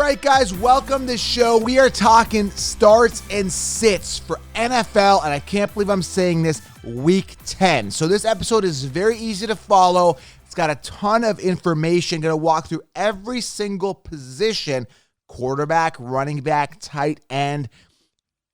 right, guys, welcome to the show. We are talking starts and sits for NFL, and I can't believe I'm saying this, Week 10. So this episode is very easy to follow. It's got a ton of information. Going to walk through every single position, quarterback, running back, tight end,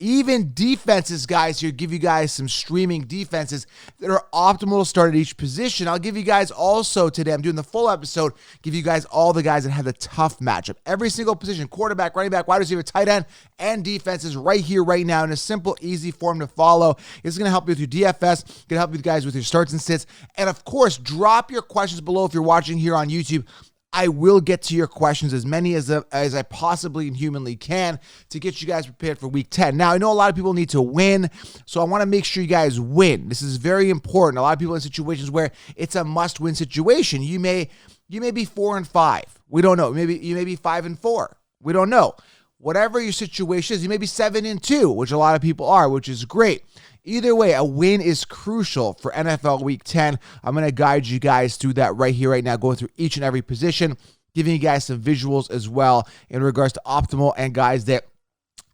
even defenses, guys. Here, give you guys some streaming defenses that are optimal to start at each position. I'll give you guys also today, I'm doing the full episode, give you guys all the guys that have the tough matchup. Every single position, quarterback, running back, wide receiver, tight end, and defenses right here, right now in a simple, easy form to follow. It's going to help you with your DFS, going to help you guys with your starts and sits. And of course, drop your questions below if you're watching here on YouTube. I will get to your questions, as many as I possibly and humanly can, to get you guys prepared for Week 10. Now, I know a lot of people need to win, so I want to make sure you guys win. This is very important. A lot of people in situations where it's a must-win situation. You may be 4-5. We don't know. You may be 5-4. We don't know. Whatever your situation is, you may be 7-2, which a lot of people are, which is great. Either way, a win is crucial for NFL Week 10. I'm going to guide you guys through that right here, right now, going through each and every position, giving you guys some visuals as well in regards to optimal and guys that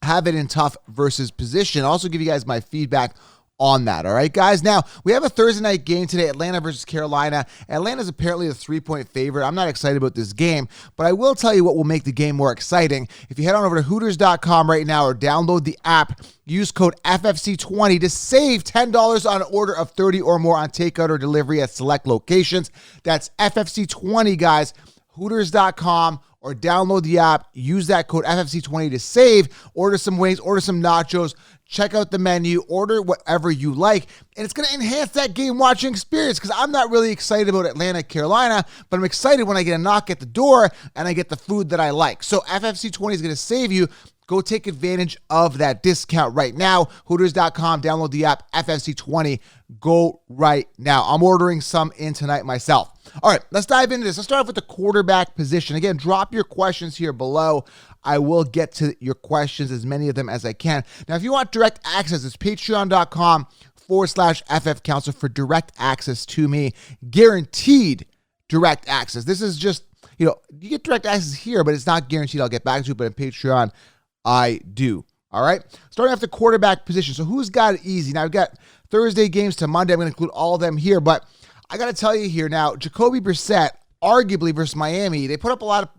have it in tough versus position. I'll also give you guys my feedback on that. All right, guys. Now, we have a Thursday night game today, Atlanta versus Carolina. Atlanta's apparently a 3-point favorite. I'm not excited about this game, but I will tell you what will make the game more exciting. If you head on over to Hooters.com right now or download the app, use code FFC20 to save $10 on an order of 30 or more on takeout or delivery at select locations. That's FFC20, guys. Hooters.com or download the app. Use that code FFC20 to save. Order some wings, order some nachos. Check out the menu, order whatever you like, and it's going to enhance that game watching experience because I'm not really excited about Atlanta, Carolina, but I'm excited when I get a knock at the door and I get the food that I like. So FFC20 is going to save you. Go take advantage of that discount right now. Hooters.com, download the app, FFC20. Go right now. I'm ordering some in tonight myself. All right, let's dive into this. Let's start off with the quarterback position. Again, drop your questions here below. I will get to your questions, as many of them as I can. Now, if you want direct access, it's patreon.com/FFCounselor for direct access to me. Guaranteed direct access. This is just, you get direct access here, but it's not guaranteed I'll get back to it, but in Patreon, I do. All right? Starting off the quarterback position. So who's got it easy? Now, I've got Thursday games to Monday. I'm going to include all of them here, but I got to tell you here now, Jacoby Brissett, arguably versus Miami, they put up a lot of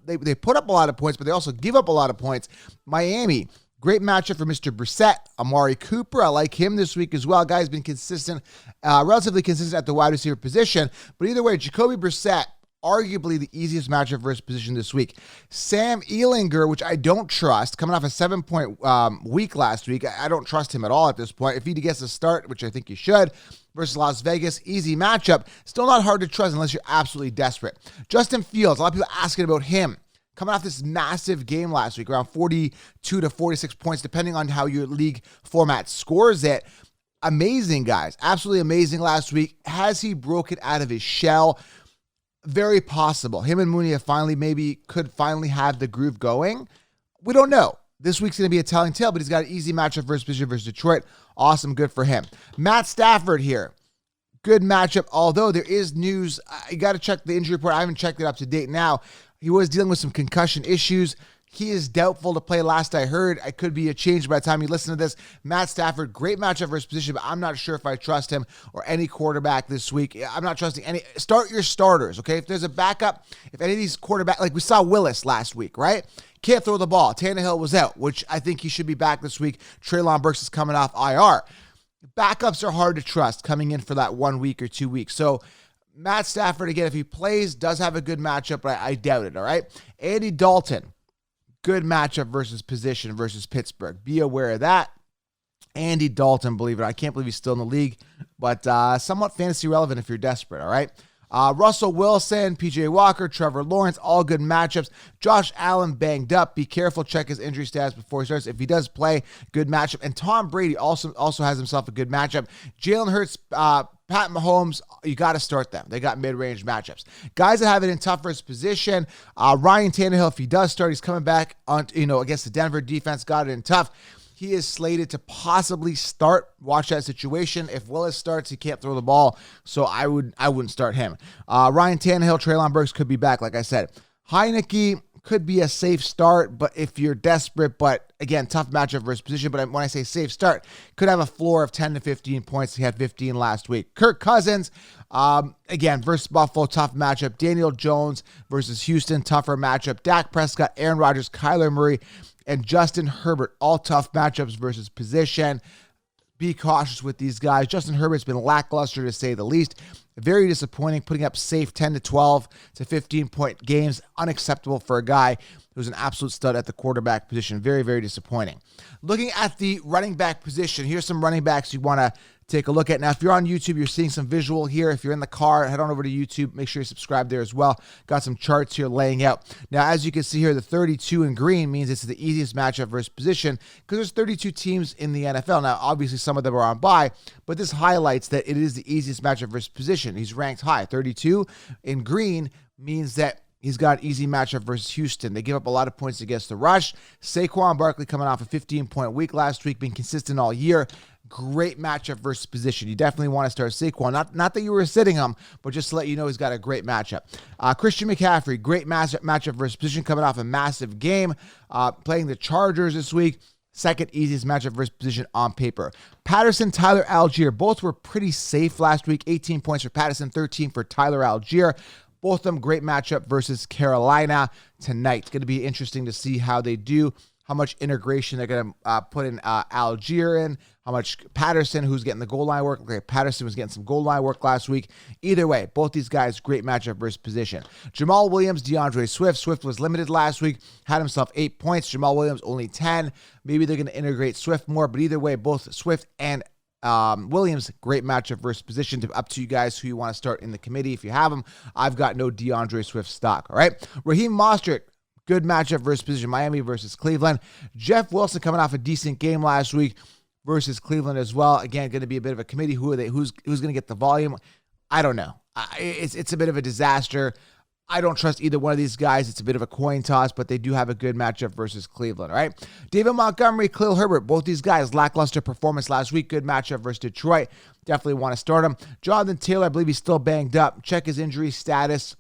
points, but they also give up a lot of points. Miami, great matchup for Mr. Brissett. Amari Cooper, I like him this week as well. Guy's been consistent, relatively consistent at the wide receiver position. But either way, Jacoby Brissett, arguably the easiest matchup for his position this week. Sam Ehlinger, which I don't trust, coming off a 7-point week last week. I don't trust him at all at this point. If he gets a start, which I think he should, versus Las Vegas, easy matchup. Still not hard to trust unless you're absolutely desperate. Justin Fields, a lot of people asking about him. Coming off this massive game last week, around 42 to 46 points, depending on how your league format scores it. Amazing, guys. Absolutely amazing last week. Has he broken out of his shell? Very possible. Him and Mooney could finally have the groove going. We don't know. This week's going to be a telling tale, but he's got an easy matchup versus Detroit. Awesome. Good for him. Matt Stafford here. Good matchup, although there is news. You got to check the injury report. I haven't checked it up to date now. He was dealing with some concussion issues. He is doubtful to play last I heard. It could be a change by the time you listen to this. Matt Stafford, great matchup versus position, but I'm not sure if I trust him or any quarterback this week. I'm not trusting any. Start your starters, okay? If there's a backup, if any of these quarterbacks, like we saw Willis last week, right? Can't throw the ball. Tannehill was out, which I think he should be back this week. Treylon Burks is coming off IR. Backups are hard to trust coming in for that 1 week or 2 weeks. So Matt Stafford, again, if he plays, does have a good matchup, but I doubt it, all right? Andy Dalton. Good matchup versus position versus Pittsburgh. Be aware of that. Andy Dalton, believe it or not, I can't believe he's still in the league, but somewhat fantasy relevant if you're desperate, all right? Russell Wilson, PJ Walker, Trevor Lawrence, all good matchups. Josh Allen banged up. Be careful. Check his injury status before he starts. If he does play, good matchup. And Tom Brady also has himself a good matchup. Jalen Hurts, Pat Mahomes, you got to start them. They got mid-range matchups. Guys that have it in tough versus position, Ryan Tannehill, if he does start, he's coming back on, against the Denver defense, got it in tough. He is slated to possibly start. Watch that situation. If Willis starts, he can't throw the ball, so I wouldn't start him. Ryan Tannehill, Treylon Burks could be back, like I said. Heineke, could be a safe start, but if you're desperate, but again, tough matchup versus position. But when I say safe start, could have a floor of 10 to 15 points. He had 15 last week. Kirk Cousins, again, versus Buffalo, tough matchup. Daniel Jones versus Houston, tougher matchup. Dak Prescott, Aaron Rodgers, Kyler Murray, and Justin Herbert, all tough matchups versus position. Be cautious with these guys. Justin Herbert's been lackluster to say the least. Very disappointing, putting up safe 10 to 12 to 15-point games. Unacceptable for a guy who's an absolute stud at the quarterback position. Very, very disappointing. Looking at the running back position, here's some running backs you want to take a look at. Now, if you're on YouTube, you're seeing some visual here. If you're in the car, head on over to YouTube. Make sure you subscribe there as well. Got some charts here laying out. Now, as you can see here, the 32 in green means it's the easiest matchup versus position because there's 32 teams in the NFL. Now, obviously, some of them are on bye, but this highlights that it is the easiest matchup versus position. He's ranked high. 32 in green means that he's got an easy matchup versus Houston. They give up a lot of points against the rush. Saquon Barkley coming off a 15-point week last week, being consistent all year. Great matchup versus position. You definitely want to start Saquon. Not that you were sitting him, but just to let you know he's got a great matchup. Christian McCaffrey, great matchup versus position, coming off a massive game. Playing the Chargers this week. Second easiest matchup versus position on paper. Patterson, Tyler Algier, both were pretty safe last week. 18 points for Patterson, 13 for Tyler Algier. Both of them great matchup versus Carolina tonight. It's going to be interesting to see how they do, how much integration they're going to put in Algier in, how much Patterson, who's getting the goal line work. Okay, Patterson was getting some goal line work last week. Either way, both these guys, great matchup versus position. Jamal Williams, DeAndre Swift. Swift was limited last week, had himself 8 points. Jamal Williams only 10. Maybe they're going to integrate Swift more, but either way, both Swift and Williams, great matchup versus position. Up to you guys who you want to start in the committee. If you have them, I've got no DeAndre Swift stock. All right. Raheem Mostert, good matchup versus position. Miami versus Cleveland. Jeff Wilson coming off a decent game last week versus Cleveland as well. Again, going to be a bit of a committee. Who are they? Who's going to get the volume? I don't know. It's a bit of a disaster. I don't trust either one of these guys. It's a bit of a coin toss, but they do have a good matchup versus Cleveland, all right? David Montgomery, Khalil Herbert, both these guys, lackluster performance last week. Good matchup versus Detroit. Definitely want to start him. Jonathan Taylor, I believe he's still banged up. Check his injury status.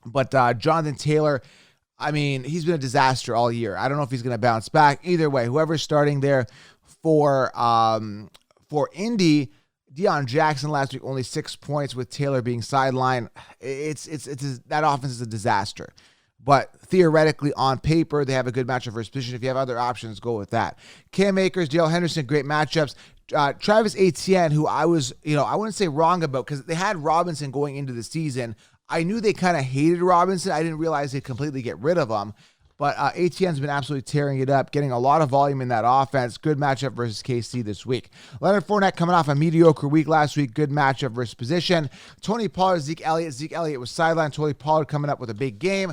But Jonathan Taylor, I mean, he's been a disaster all year. I don't know if he's going to bounce back. Either way, whoever's starting there for Indy, Deion Jackson last week, only 6 points with Taylor being sidelined. It's that offense is a disaster. But theoretically, on paper, they have a good matchup versus position. If you have other options, go with that. Cam Akers, Dale Henderson, great matchups. Travis Etienne, who I was, I wouldn't say wrong about, because they had Robinson going into the season. I knew they kind of hated Robinson. I didn't realize they'd completely get rid of him. But Etienne's been absolutely tearing it up, getting a lot of volume in that offense. Good matchup versus KC this week. Leonard Fournette coming off a mediocre week last week. Good matchup versus position. Tony Pollard, Zeke Elliott. Zeke Elliott was sidelined. Tony Pollard coming up with a big game.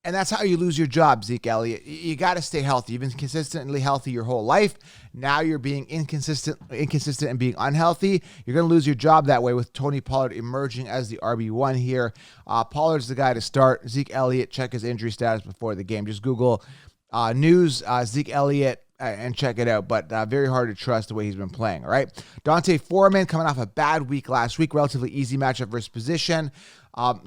And that's how you lose your job, Zeke Elliott. You got to stay healthy. You've been consistently healthy your whole life. Now you're being inconsistent and being unhealthy. You're going to lose your job that way with Tony Pollard emerging as the RB1 here. Pollard's the guy to start. Zeke Elliott, check his injury status before the game. Just Google news, Zeke Elliott, and check it out. But very hard to trust the way he's been playing, all right? Dante Foreman coming off a bad week last week. Relatively easy matchup versus position.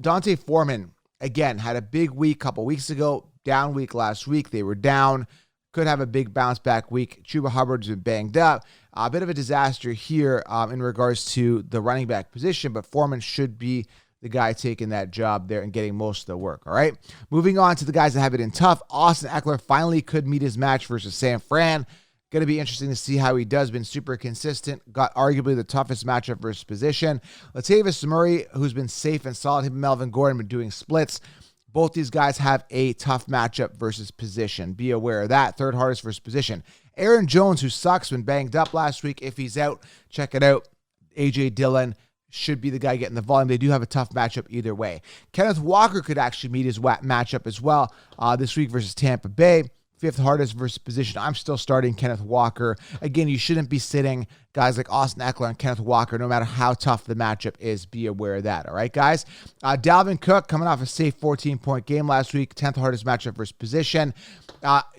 Dante Foreman, again, had a big week a couple weeks ago, down week last week. They were down. Could have a big bounce back week. Chuba Hubbard's been banged up. A bit of a disaster here in regards to the running back position, but Foreman should be the guy taking that job there and getting most of the work, all right? Moving on to the guys that have it in tough. Austin Eckler finally could meet his match versus San Fran. Going to be interesting to see how he does. Been super consistent. Got arguably the toughest matchup versus position. Latavius Murray, who's been safe and solid. Him and Melvin Gordon been doing splits. Both these guys have a tough matchup versus position. Be aware of that. Third hardest versus position. Aaron Jones, who sucks, been banged up last week. If he's out, check it out. A.J. Dillon should be the guy getting the volume. They do have a tough matchup either way. Kenneth Walker could actually meet his matchup as well this week versus Tampa Bay. Fifth hardest versus position. I'm still starting Kenneth Walker. Again, you shouldn't be sitting guys like Austin Eckler and Kenneth Walker, no matter how tough the matchup is. Be aware of that, all right, guys? Dalvin Cook coming off a safe 14-point game last week. 10th hardest matchup versus position.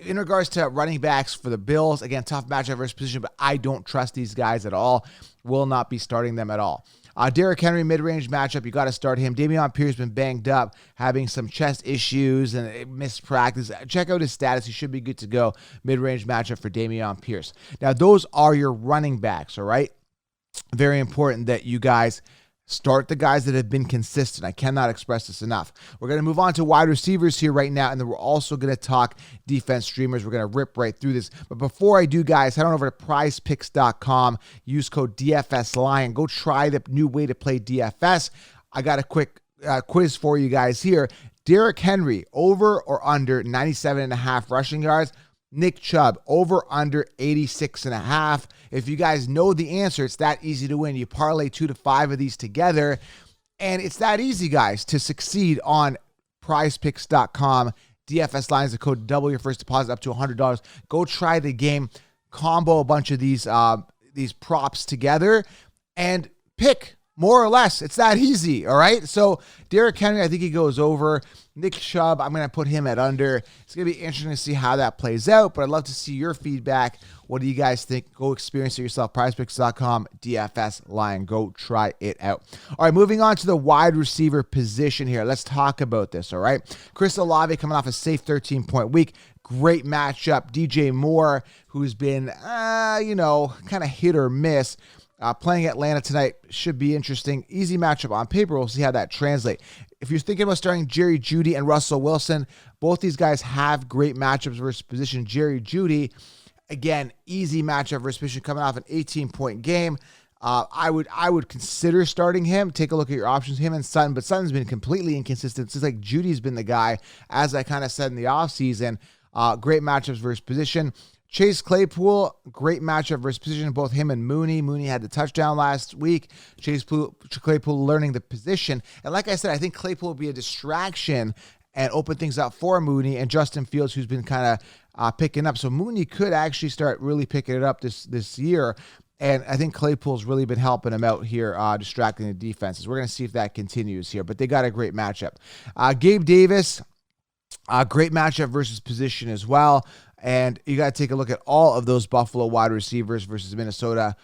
In regards to running backs for the Bills, again, tough matchup versus position, but I don't trust these guys at all. Will not be starting them at all. Derrick Henry, mid-range matchup. You got to start him. Dameon Pierce been banged up, having some chest issues and missed practice. Check out his status. He should be good to go. Mid-range matchup for Dameon Pierce. Now, those are your running backs, all right? Very important that you guys start the guys that have been consistent. I cannot express this enough. We're going to move on to wide receivers here right now, and then we're also going to talk defense streamers. We're going to rip right through this. But before I do, guys, head on over to PrizePicks.com. Use code DFSLion. Go try the new way to play DFS. I got a quick quiz for you guys here. Derrick Henry, over or under 97.5 rushing yards. Nick Chubb, over under 86.5. If you guys know the answer, it's that easy to win. You parlay 2 to 5 of these together, and it's that easy, guys, to succeed on PrizePicks.com. DFS Lion is the code to double your first deposit up to $100. Go try the game, combo a bunch of these props together, and pick more or less. It's that easy, all right? So Derrick Henry, I think he goes over. Nick Chubb, I'm going to put him at under. It's going to be interesting to see how that plays out, but I'd love to see your feedback. What do you guys think? Go experience it yourself. PrizePicks.com, DFS Lion. Go try it out. All right, moving on to the wide receiver position here. Let's talk about this, all right? Chris Olave coming off a safe 13-point week. Great matchup. DJ Moore, who's been, kind of hit or miss. Playing Atlanta tonight should be interesting. Easy matchup on paper. We'll see how that translates. If you're thinking about starting Jerry Jeudy and Russell Wilson, both these guys have great matchups versus position. Jerry Jeudy, again, easy matchup versus position coming off an 18-point game. I would consider starting him. Take a look at your options, him and Sutton, but Sutton's been completely inconsistent. It's just like Judy's been the guy, as I kind of said in the offseason. Great matchups versus position. Chase Claypool, great matchup versus position, both him and Mooney. Mooney had the touchdown last week. Chase Claypool learning the position. And like I said, I think Claypool will be a distraction and open things up for Mooney and Justin Fields, who's been kind of picking up. So Mooney could actually start really picking it up this year. And I think Claypool's really been helping him out here, distracting the defenses. We're going to see if that continues here. But they got a great matchup. Gabe Davis, great matchup versus position as well. And you got to take a look at all of those Buffalo wide receivers versus Minnesota.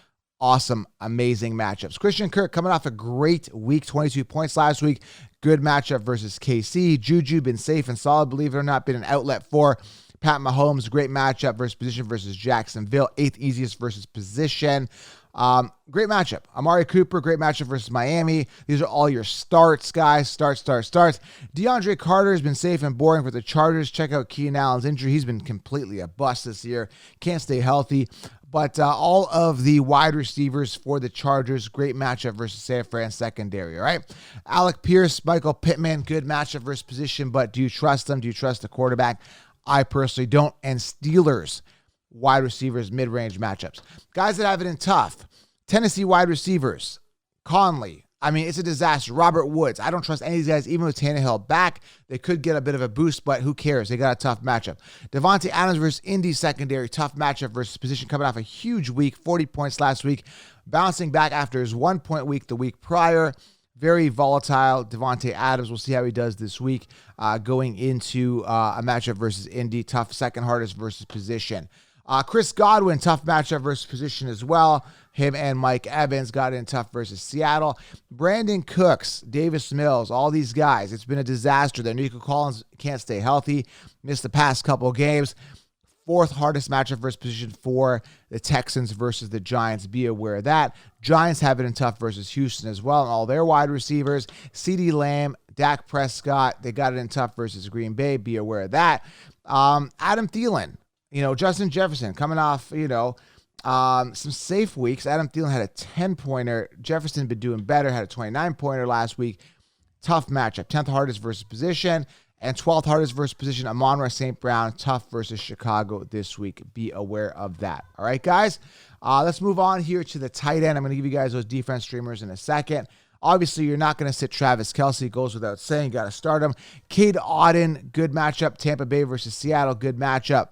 Awesome, amazing matchups. Christian Kirk coming off a great week, 22 points last week. Good matchup versus KC. Juju been safe and solid, believe it or not, been an outlet for Pat Mahomes. Great matchup versus position versus Jacksonville. 8th easiest versus position. Great matchup. Amari Cooper, great matchup versus Miami. These are all your starts, guys. Starts. DeAndre Carter has been safe and boring for the Chargers. Check out Keenan Allen's injury. He's been completely a bust this year. Can't stay healthy. But all of the wide receivers for the Chargers, great matchup versus San Fran secondary, all right? Alec Pierce, Michael Pittman, good matchup versus position, but do you trust them? Do you trust the quarterback? I personally don't. And Steelers, wide receivers, mid-range matchups. Guys that have it in tough. Tennessee wide receivers, Conley. I mean, it's a disaster. Robert Woods. I don't trust any of these guys, even with Tannehill back. They could get a bit of a boost, but who cares? They got a tough matchup. Devontae Adams versus Indy secondary, tough matchup versus position coming off a huge week, 40 points last week, bouncing back after his 1-point week the week prior. Very volatile. Devontae Adams, we'll see how he does this week going into a matchup versus Indy, tough second hardest versus position. Chris Godwin, tough matchup versus position as well. Him and Mike Evans got in tough versus Seattle. Brandon Cooks, Davis Mills, all these guys. It's been a disaster. Their Nico Collins can't stay healthy. Missed the past couple games. 4th hardest matchup versus position for the Texans versus the Giants. Be aware of that. Giants have it in tough versus Houston as well. And all their wide receivers, CeeDee Lamb, Dak Prescott, they got it in tough versus Green Bay. Be aware of that. Adam Thielen. Justin Jefferson coming off, some safe weeks. Adam Thielen had a 10-pointer. Jefferson been doing better, had a 29-pointer last week. Tough matchup. 10th hardest versus position and 12th hardest versus position. Amon-Ra St. Brown, tough versus Chicago this week. Be aware of that. All right, guys? Let's move on here to the tight end. I'm going to give you guys those defense streamers in a second. Obviously, you're not going to sit Travis Kelce. It goes without saying. You got to start him. Cade Otton, good matchup. Tampa Bay versus Seattle, good matchup.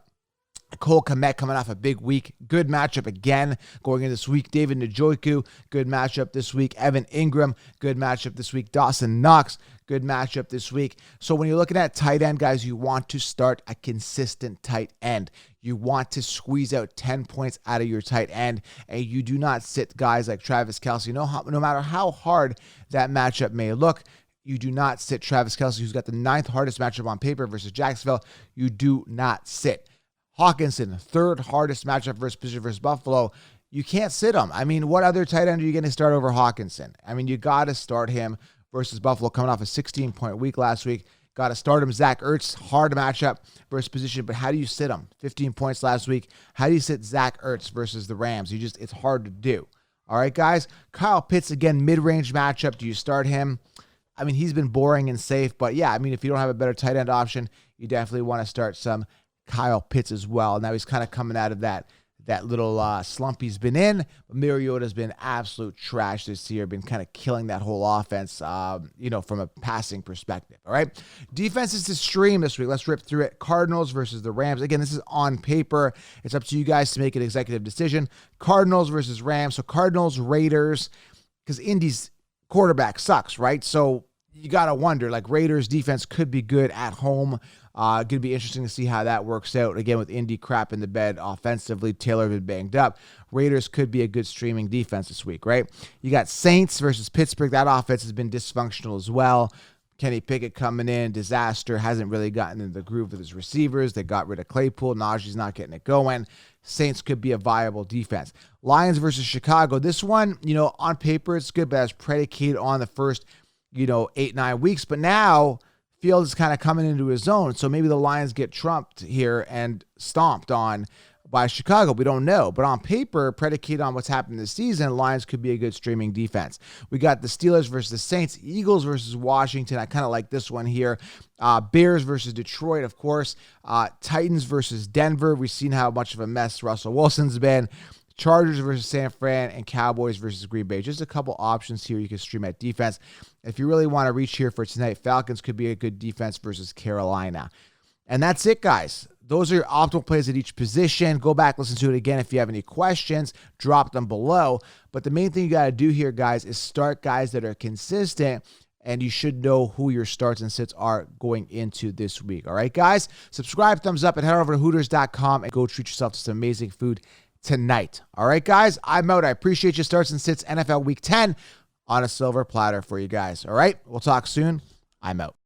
Cole Kmet coming off a big week. Good matchup again going into this week. David Njoku, good matchup this week. Evan Ingram, good matchup this week. Dawson Knox, good matchup this week. So when you're looking at tight end, guys, you want to start a consistent tight end. You want to squeeze out 10 points out of your tight end, and you do not sit guys like Travis Kelce. No matter how hard that matchup may look, you do not sit Travis Kelce, who's got the 9th hardest matchup on paper versus Jacksonville. You do not sit Hawkinson, 3rd hardest matchup versus Buffalo. You can't sit him. I mean, what other tight end are you going to start over Hawkinson? I mean, you got to start him versus Buffalo, coming off a 16-point week last week. Got to start him. Zach Ertz, hard matchup versus position, but how do you sit him? 15 points last week. How do you sit Zach Ertz versus the Rams? It's hard to do. All right, guys. Kyle Pitts, again, mid-range matchup. Do you start him? I mean, he's been boring and safe, but yeah, I mean, if you don't have a better tight end option, you definitely want to start some Kyle Pitts as well. Now he's kind of coming out of that little slump he's been in. Mariota's been absolute trash this year, been kind of killing that whole offense, from a passing perspective. All right. Defenses to stream this week. Let's rip through it. Cardinals versus the Rams. Again, this is on paper. It's up to you guys to make an executive decision. Cardinals versus Rams. So Cardinals, Raiders, because Indy's quarterback sucks, right? So you got to wonder, like, Raiders defense could be good at home. Going to be interesting to see how that works out. Again, with Indy crap in the bed offensively, Taylor been banged up. Raiders could be a good streaming defense this week, right? You got Saints versus Pittsburgh. That offense has been dysfunctional as well. Kenny Pickett coming in, disaster, hasn't really gotten into the groove with his receivers. They got rid of Claypool. Najee's not getting it going. Saints could be a viable defense. Lions versus Chicago. This one, on paper it's good, but that's predicated on the first, 8-9 weeks. But now Fields is kind of coming into his own, so maybe the Lions get trumped here and stomped on by Chicago. We don't know, but on paper, predicated on what's happened this season, Lions could be a good streaming defense. We got the Steelers versus the Saints, Eagles versus Washington. I kind of like this one here. Bears versus Detroit, of course. Titans versus Denver. We've seen how much of a mess Russell Wilson's been. Chargers versus San Fran, and Cowboys versus Green Bay. Just a couple options here you can stream at defense. If you really want to reach here for tonight, Falcons could be a good defense versus Carolina. And that's it, guys. Those are your optimal plays at each position. Go back, listen to it again. If you have any questions, drop them below. But the main thing you got to do here, guys, is start guys that are consistent, and you should know who your starts and sits are going into this week. All right, guys? Subscribe, thumbs up, and head over to Hooters.com and go treat yourself to some amazing food tonight. All right, guys, I'm out. I appreciate your starts and sits NFL Week 10 on a silver platter for you guys. All right, we'll talk soon. I'm out.